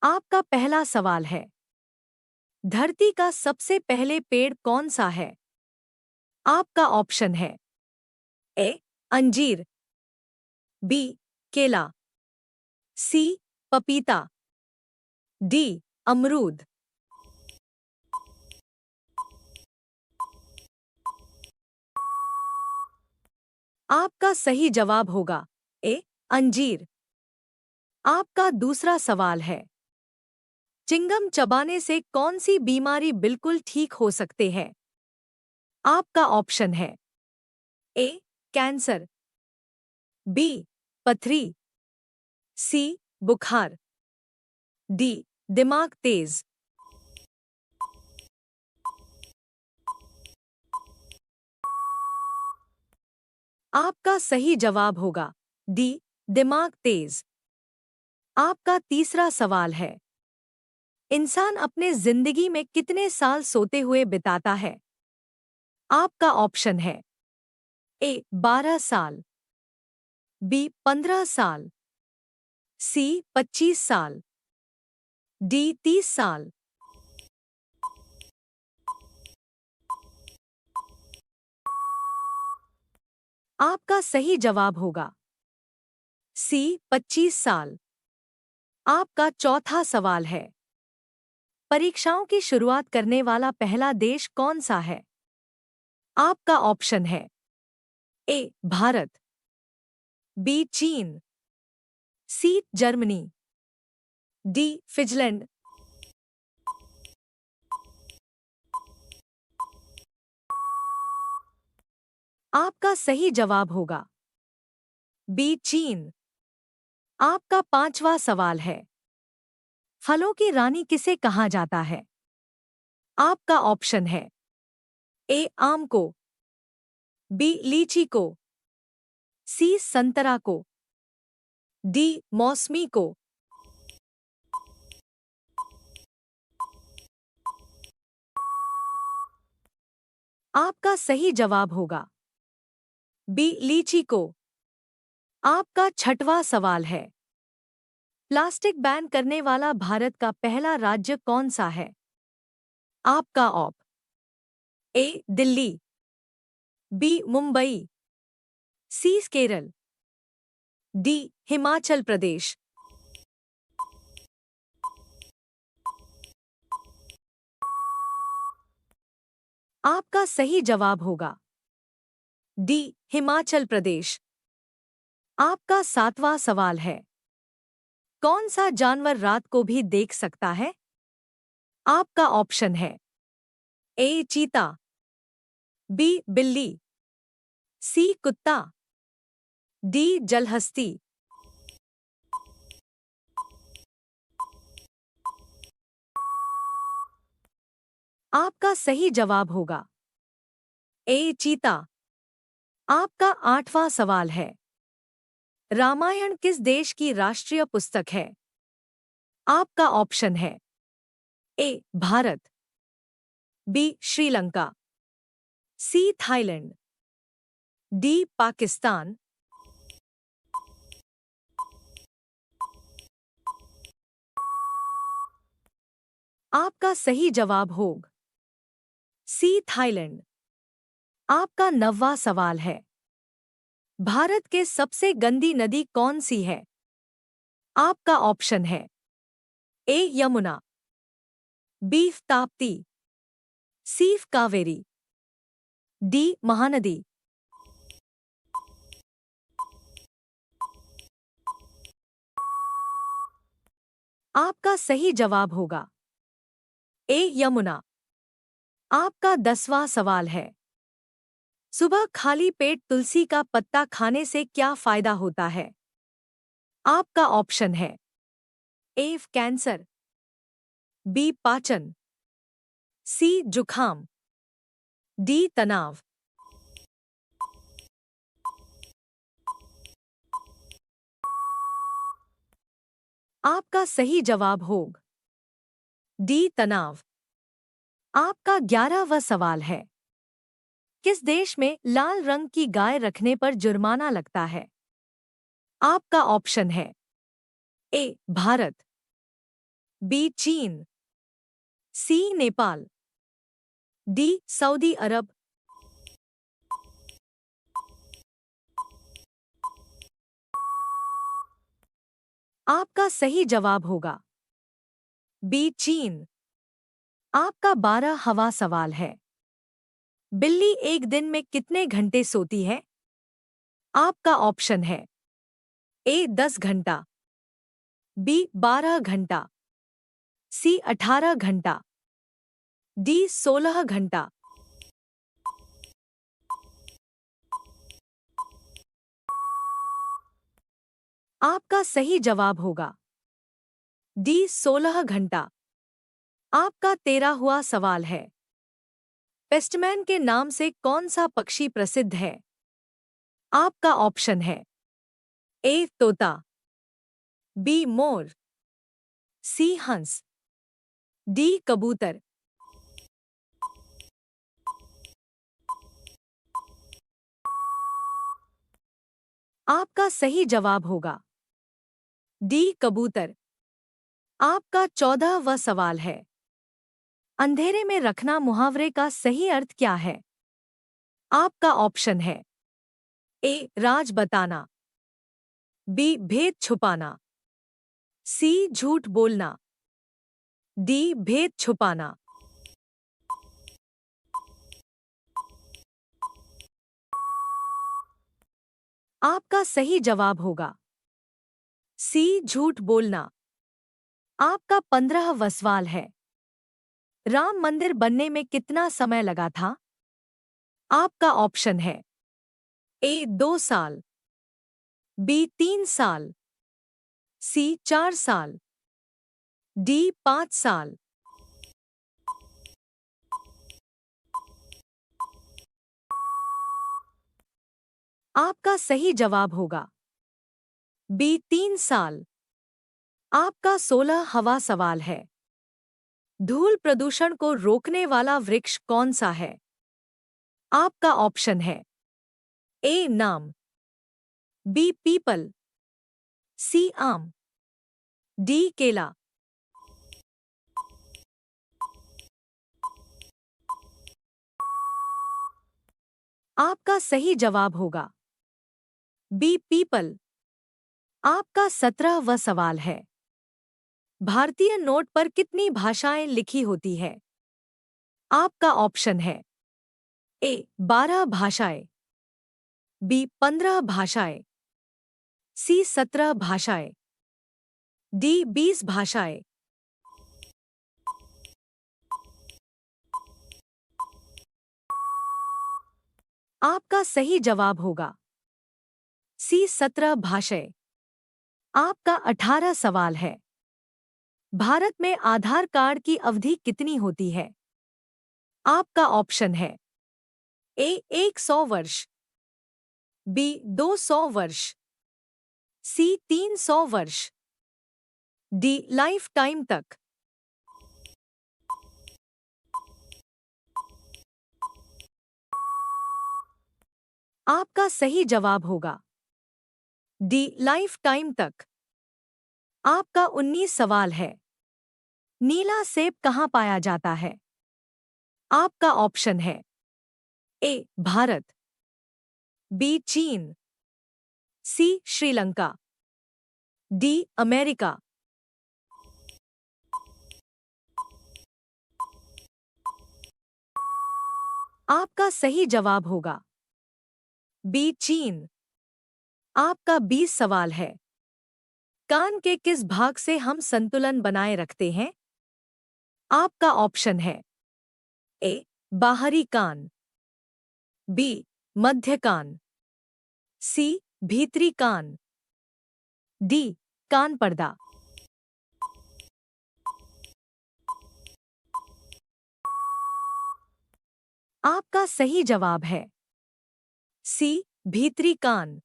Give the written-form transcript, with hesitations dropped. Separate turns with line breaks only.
आपका पहला सवाल है, धरती का सबसे पहले पेड़ कौन सा है? आपका ऑप्शन है ए अंजीर, बी केला, सी पपीता, डी अमरूद। आपका सही जवाब होगा ए अंजीर। आपका दूसरा सवाल है, चिंगम चबाने से कौन सी बीमारी बिल्कुल ठीक हो सकते हैं? आपका ऑप्शन है ए कैंसर, बी पथरी, सी बुखार, डी दिमाग तेज। आपका सही जवाब होगा डी दिमाग तेज। आपका तीसरा सवाल है, इंसान अपने जिंदगी में कितने साल सोते हुए बिताता है? आपका ऑप्शन है ए 12 साल, बी 15 साल, सी 25 साल, डी 30 साल। आपका सही जवाब होगा सी 25 साल। आपका चौथा सवाल है, परीक्षाओं की शुरुआत करने वाला पहला देश कौन सा है? आपका ऑप्शन है ए भारत, बी चीन, सी जर्मनी, डी फिनलैंड। आपका सही जवाब होगा बी चीन। आपका पांचवा सवाल है, फलों की रानी किसे कहा जाता है? आपका ऑप्शन है ए आम को, बी लीची को, सी संतरा को, डी मौसमी को। आपका सही जवाब होगा बी लीची को। आपका छठवां सवाल है, प्लास्टिक बैन करने वाला भारत का पहला राज्य कौन सा है? आपका ए दिल्ली, बी मुंबई, सी केरल, डी हिमाचल प्रदेश। आपका सही जवाब होगा डी हिमाचल प्रदेश। आपका सातवां सवाल है, कौन सा जानवर रात को भी देख सकता है? आपका ऑप्शन है ए चीता, बी बिल्ली, सी कुत्ता, डी जलहस्ती। आपका सही जवाब होगा ए चीता। आपका आठवां सवाल है, रामायण किस देश की राष्ट्रीय पुस्तक है? आपका ऑप्शन है A Bharat, B Sri Lanka, C Thailand, D Pakistan. आपका सही जवाब होगा सी थाईलैंड। आपका नौवां सवाल है, भारत के सबसे गंदी नदी कौन सी है? आपका ऑप्शन है ए यमुना, बी ताप्ती, सी कावेरी, डी महानदी। आपका सही जवाब होगा ए यमुना। आपका 10वां सवाल है, सुबह खाली पेट तुलसी का पत्ता खाने से क्या फायदा होता है? आपका ऑप्शन है ए कैंसर, बी पाचन, सी जुखाम, डी तनाव। आपका सही जवाब होगा डी तनाव। आपका 11वां सवाल है, किस देश में लाल रंग की गाय रखने पर जुर्माना लगता है? आपका ऑप्शन है ए भारत, बी चीन, सी नेपाल, डी सऊदी अरब। आपका सही जवाब होगा बी चीन। आपका 12वां सवाल है। बिल्ली एक दिन में कितने घंटे सोती है? आपका ऑप्शन है ए 10 घंटा, बी 12 घंटा, सी 18 घंटा, डी 16 घंटा। आपका सही जवाब होगा डी 16 घंटा। आपका 13वां सवाल है। पेस्टमैन के नाम से कौन सा पक्षी प्रसिद्ध है? आपका ऑप्शन है ए तोता, बी मोर, सी हंस, डी कबूतर। आपका सही जवाब होगा डी कबूतर। आपका 14वां सवाल है। अंधेरे में रखना मुहावरे का सही अर्थ क्या है? आपका ऑप्शन है ए राज बताना, बी भेद छुपाना, सी झूठ बोलना, डी भेद छुपाना। आपका सही जवाब होगा सी झूठ बोलना। आपका 15वां सवाल है। राम मंदिर बनने में कितना समय लगा था? आपका ऑप्शन है ए 2 साल, बी 3 साल, सी 4 साल, डी 5 साल। आपका सही जवाब होगा बी 3 साल। आपका 16वां सवाल है। धूल प्रदूषण को रोकने वाला वृक्ष कौन सा है? आपका ऑप्शन है ए नाम, बी पीपल, सी आम, डी केला। आपका सही जवाब होगा बी पीपल। आपका 17वां सवाल है। भारतीय नोट पर कितनी भाषाएं लिखी होती है? आपका ऑप्शन है ए 12 भाषाएं, बी 15 भाषाएं, सी 17 भाषाएं, डी 20 भाषाएं। आपका सही जवाब होगा सी 17 भाषाएं। आपका 18 सवाल है। भारत में आधार कार्ड की अवधि कितनी होती है? आपका ऑप्शन है ए 100 वर्ष, बी 200 वर्ष, सी 300 वर्ष, डी लाइफ टाइम तक। आपका सही जवाब होगा डी लाइफ टाइम तक। आपका 19 सवाल है। नीला सेब कहाँ पाया जाता है? आपका ऑप्शन है ए भारत, बी चीन, सी श्रीलंका, डी अमेरिका। आपका सही जवाब होगा बी चीन। आपका 20 सवाल है। कान के किस भाग से हम संतुलन बनाए रखते हैं? आपका ऑप्शन है ए बाहरी कान, बी मध्य कान, सी भीतरी कान, डी कान पर्दा। आपका सही जवाब है सी भीतरी कान।